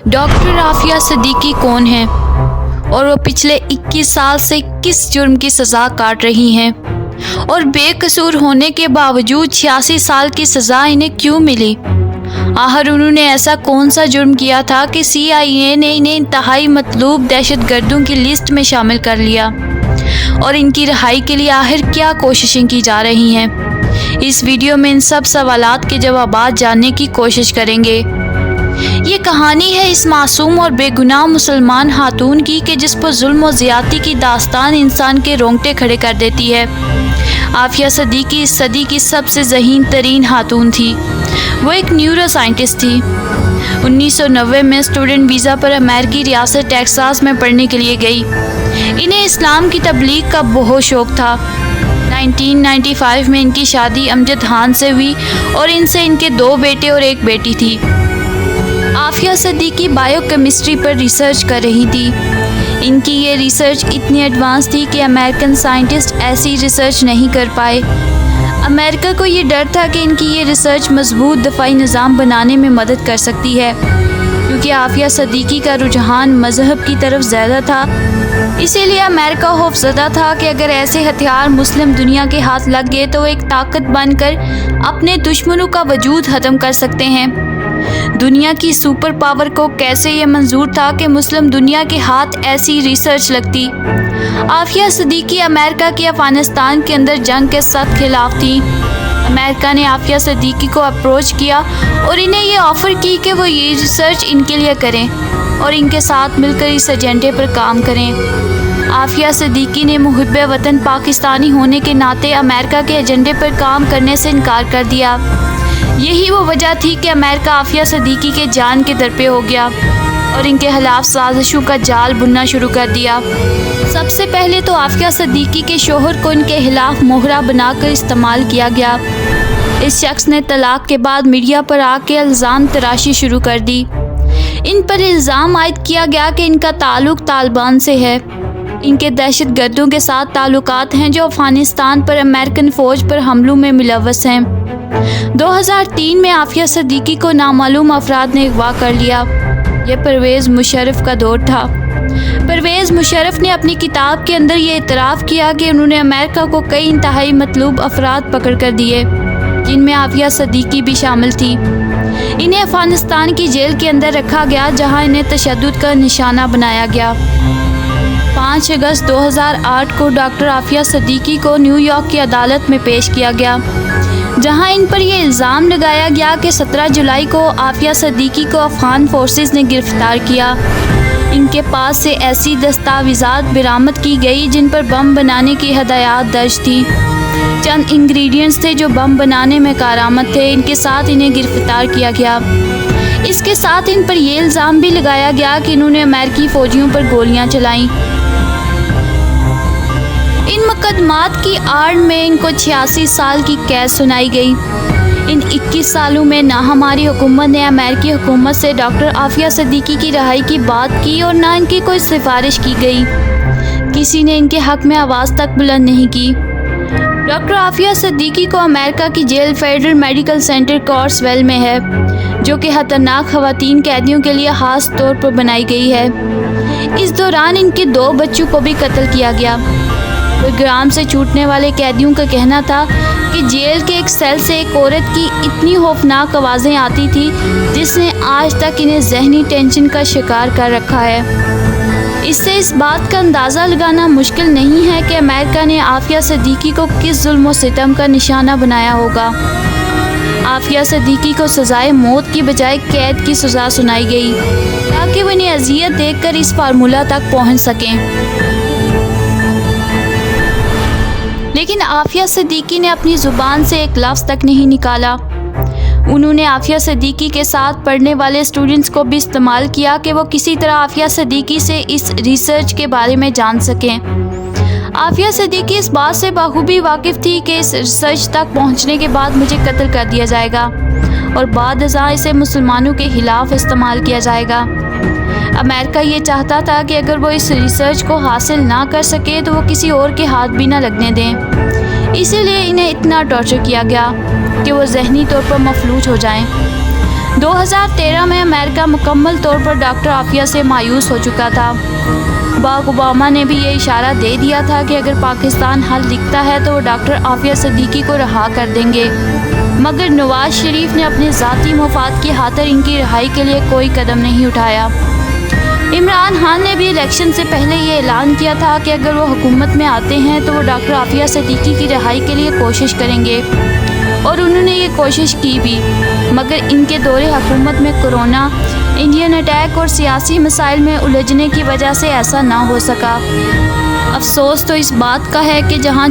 Doctor Aafia Siddiqui कौन है और वो पिछले 21 साल से किस जुर्म की सज़ा काट रही हैं और बेकसूर होने के बावजूद 86 साल की सज़ा इन्हें क्यों मिली? आखिर उन्होंने ऐसा कौन सा जुर्म किया था कि CIA ने इन्हें इंतहाई मतलूब दहशतगर्दों की लिस्ट में शामिल कर लिया? और इनकी रिहाई के लिए आखिर क्या कोशिशें की जा रही हैं? इस वीडियो में इन सब सवालात के जवाबात जानने की कोशिश करेंगे। ये कहानी है इस मासूम और बेगुनाह मुसलमान खातून की कि जिस पर जुल्म और ज़्यादती की दास्तान इंसान के रोंगटे खड़े कर देती है। आफिया सिद्दीकी इस सदी की सबसे ज़हीन तरीन खातून थी। वो एक न्यूरो साइंटिस्ट थी। 1990 में स्टूडेंट वीज़ा पर अमेरिकी रियासत टेक्सास में पढ़ने के लिए गई। इन्हें इस्लाम की तबलीग का बहुत शौक़ था। 1995 में इनकी शादी अमजद खान से हुई और इनसे इनके 2 बेटे और 1 बेटी थी। आफिया सिद्दीकी बायोकेमिस्ट्री पर रिसर्च कर रही थी। इनकी ये रिसर्च इतनी एडवांस थी कि अमेरिकन साइंटिस्ट ऐसी रिसर्च नहीं कर पाए। अमेरिका को ये डर था कि इनकी ये रिसर्च मजबूत दफाई निज़ाम बनाने में मदद कर सकती है, क्योंकि आफिया सिद्दीकी का रुझान मज़हब की तरफ ज़्यादा था। इसीलिए अमेरिका खौफज़दा था कि अगर ऐसे हथियार मुस्लिम दुनिया के हाथ लग गए तो वो एक ताकत बनकर अपने दुश्मनों का वजूद ख़त्म कर सकते हैं। दुनिया की सुपर पावर को कैसे ये मंजूर था कि मुस्लिम दुनिया के हाथ ऐसी रिसर्च लगती? आफिया सिद्दीकी अमेरिका की अफगानिस्तान के अंदर जंग के सख्त खिलाफ थी। अमेरिका ने आफिया सिद्दीकी को अप्रोच किया और इन्हें ये ऑफ़र की कि वो ये रिसर्च इनके लिए करें और इनके साथ मिलकर इस एजेंडे पर काम करें। आफिया सिद्दीकी ने मुहिब्बे वतन पाकिस्तानी होने के नाते अमेरिका के एजेंडे पर काम करने से इनकार कर दिया। यही वो वजह थी कि अमेरिका आफिया सिद्दीकी के जान के दर पे हो गया और इनके खिलाफ साजिशों का जाल बुनना शुरू कर दिया। सबसे पहले तो आफिया सिद्दीकी के शोहर को इनके खिलाफ मोहरा बनाकर इस्तेमाल किया गया। इस शख्स ने तलाक के बाद मीडिया पर आके इल्ज़ाम तराशी शुरू कर दी। इन पर इल्ज़ाम आयद किया गया कि इनका ताल्लुक़ तालिबान से है। इनके दहशतगर्दों के साथ ताल्लुकात हैं जो अफ़गानिस्तान पर अमेरिकन फ़ौज पर हमलों में मुलव्वस हैं। 2003 में आफिया सिद्दीकी को नामालूम अफराद ने अगवा कर लिया। यह परवेज़ मुशर्रफ का दौर था। परवेज़ मुशर्रफ ने अपनी किताब के अंदर ये इतराफ़ किया कि उन्होंने अमेरिका को कई इंतहाई मतलूब अफराद पकड़ कर दिए, जिनमें आफिया सिद्दीकी भी शामिल थी। इन्हें अफ़गानिस्तान की जेल के अंदर रखा गया, जहां इन्हें तशद्दुद का निशाना बनाया गया। 5 अगस्त 2008 को डॉक्टर आफिया सिद्दीकी को न्यूयॉर्क की अदालत में पेश किया गया, जहां इन पर यह इल्ज़ाम लगाया गया कि 17 जुलाई को आफिया सिद्दीकी को अफ़गान फोर्सेस ने गिरफ़्तार किया। इनके पास से ऐसी दस्तावेज़ात बरामद की गई जिन पर बम बनाने की हदायत दर्ज थी। चंद इंग्रेडिएंट्स थे जो बम बनाने में कारआमद थे। इनके साथ इन्हें गिरफ़्तार किया गया। इसके साथ इन पर यह इल्ज़ाम भी लगाया गया कि इन्होंने अमेरिकी फ़ौजियों पर गोलियां चलाईं। इन मुकदमात की आड़ में इनको 86 साल की कैद सुनाई गई। इन 21 सालों में ना हमारी हुकूमत ने अमेरिकी हुकूमत से डॉक्टर आफिया सिद्दीकी की रिहाई की बात की और ना इनकी कोई सिफारिश की गई। किसी ने इनके हक़ में आवाज़ तक बुलंद नहीं की। डॉक्टर आफिया सिद्दीकी को अमेरिका की जेल फेडरल मेडिकल सेंटर कॉर्सवेल में है, जो कि खतरनाक ख़वातीन कैदियों के लिए ख़ास तौर पर बनाई गई है। इस दौरान इनके 2 बच्चों को भी कत्ल किया गया। ग्राम से छूटने वाले कैदियों का कहना था कि जेल के एक सेल से एक औरत की इतनी खौफनाक आवाज़ें आती थी जिसने आज तक इन्हें ज़हनी टेंशन का शिकार कर रखा है। इससे इस बात का अंदाज़ा लगाना मुश्किल नहीं है कि अमेरिका ने आफिया सिद्दीकी को किस जुल्म और सितम का निशाना बनाया होगा। आफिया सिद्दीकी को सज़ाए मौत की बजाय कैद की सज़ा सुनाई गई ताकि वो इन्हें अजियत देकर इस फार्मूला तक पहुँच सकें। लेकिन आफिया सिद्दीकी ने अपनी ज़ुबान से एक लफ्ज़ तक नहीं निकाला। उन्होंने आफिया सिद्दीकी के साथ पढ़ने वाले स्टूडेंट्स को भी इस्तेमाल किया कि वो किसी तरह आफिया सिद्दीकी से इस रिसर्च के बारे में जान सकें। आफिया सिद्दीकी इस बात से बखूबी वाकिफ़ थी कि इस रिसर्च तक पहुंचने के बाद मुझे कत्ल कर दिया जाएगा और बाद अज़ां इसे मुसलमानों के ख़िलाफ़ इस्तेमाल किया जाएगा। अमेरिका ये चाहता था कि अगर वो इस रिसर्च को हासिल ना कर सके तो वो किसी और के हाथ भी ना लगने दें। इसीलिए इन्हें इतना टॉर्चर किया गया कि वो ज़हनी तौर पर मफलूज हो जाएं। 2013 میں امریکہ مکمل طور پر ڈاکٹر عافیہ سے مایوس ہو چکا تھا۔ باراک اوباما نے بھی یہ اشارہ دے دیا تھا کہ اگر پاکستان حل دکھتا ہے تو وہ ڈاکٹر عافیہ صدیقی کو رہا کر دیں گے، مگر نواز شریف نے اپنے ذاتی مفاد کی خاطر ان کی رہائی کے لیے کوئی قدم نہیں اٹھایا۔ عمران خان نے بھی الیکشن سے پہلے یہ اعلان کیا تھا کہ اگر وہ حکومت میں آتے ہیں تو وہ ڈاکٹر عافیہ صدیقی کی رہائی کے لیے کوشش کریں گے، اور انہوں نے یہ کوشش کی بھی، مگر ان کے دور حکومت میں کورونا، انڈین اٹیک اور سیاسی مسائل میں الجھنے کی وجہ سے ایسا نہ ہو سکا۔ افسوس تو اس بات کا ہے کہ جہاں